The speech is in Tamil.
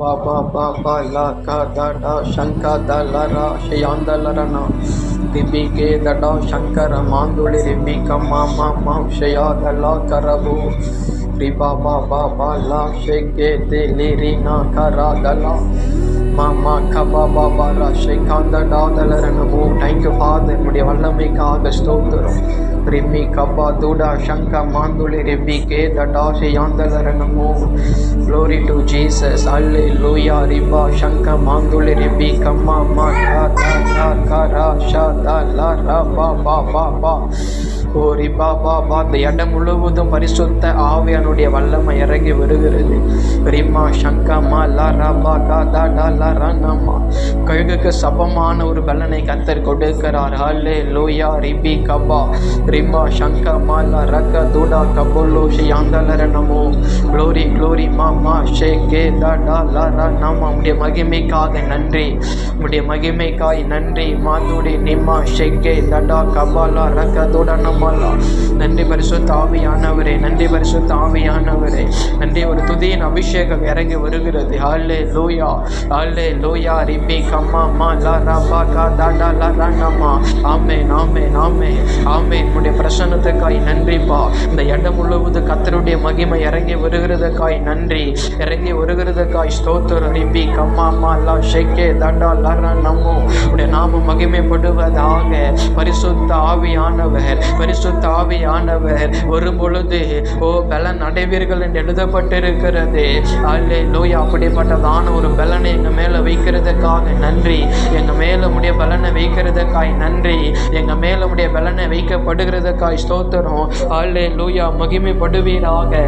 ba ba la ka da da shanka da la ra shayanda la ra na ribi ke da da shankara manduli ribi kama ma ma shayada la karabu riba ba la sheke de liri na kara da la Mama kaba baba ra shekanda da da la ra na mo. Thank you Father, நம்முடைய வல்லமைக்காக ஸ்தோத்திரம். ரிபி கபா துடா சங்க மாந்துளி ரிபி K Tada ஷயாந்தல ra na mo. Glory to Jesus. Hallelujah. Riba shanka manduli ribi kama ma da da ka ra sha da la ra ba ஓ ரிபா பா இந்த இடம் முழுவதும் பரிசுத்த ஆவியானுடைய வல்லமை இறங்கி வருகிறது. ரிமா சங்கமா லா ரபா கா தா டா லா ரனமா. கழுகுக்கு சபமான ஒரு பலனை கத்தர் கொடுக்கிறார். ஹல்லேலூயா. ரிபி கபா ரிமா சங்கமா லா ரக துடா கபோலோ ஷியாந்தல ரனமோ. க்ளோரி க்ளோரி மாமா ஷேகே தா டா லா ரனமா. உடைய மகிமைக்காக நன்றி, உடைய மகிமைக்காய் நன்றி. மாதுடி நிமா ஷேகே தடா கபாலா ரக துடா நம்ம. நன்றி பரிசுத்த ஆவியானவரே, நன்றி பரிசுத்த ஆவியானவரே, நன்றி. ஒரு துதியின் அபிஷேகம் இறங்கி வருகிறது. ஹல்லேலூயா ஹல்லேலூயா. ரிபி கம்மா மா லா ரபா கா தா டா லா ரனமா. ஆமென் ஆமென் ஆமென் ஆமென். உடைய பிரசன்னத்துக்காய் நன்றிப்பா. இந்த இடம் முழுவதும் கர்த்தருடைய மகிமை இறங்கி வருகிறதுக்காய் நன்றி, இறங்கி வருகிறதுக்காய் ஸ்தோத்திரம். ரிபி கம்மா மா லா ஷேகே தா டா லா ரனமோ. உடைய நாம மகிமைப்படுவதாக. பரிசுத்த ஆவியானவர், பரிசுத்த ஆவியானவர் வரும் பொழுது ஓ பலன் அடைவீர்கள் என்று எழுதப்பட்டிருக்கிறது. அல்லேலூயா. அப்படிப்பட்டதான ஒரு பலனை எங்க மேல வைக்கிறதுக்காக நன்றி. எங்க மேல உடைய பலனை வைக்கிறதுக்காய் நன்றி. எங்க மேல உடைய பலனை வைக்கப்படுகிறதுக்காய் ஸ்தோத்திரம். அல்லேலூயா. மகிமைப்படுவீராக.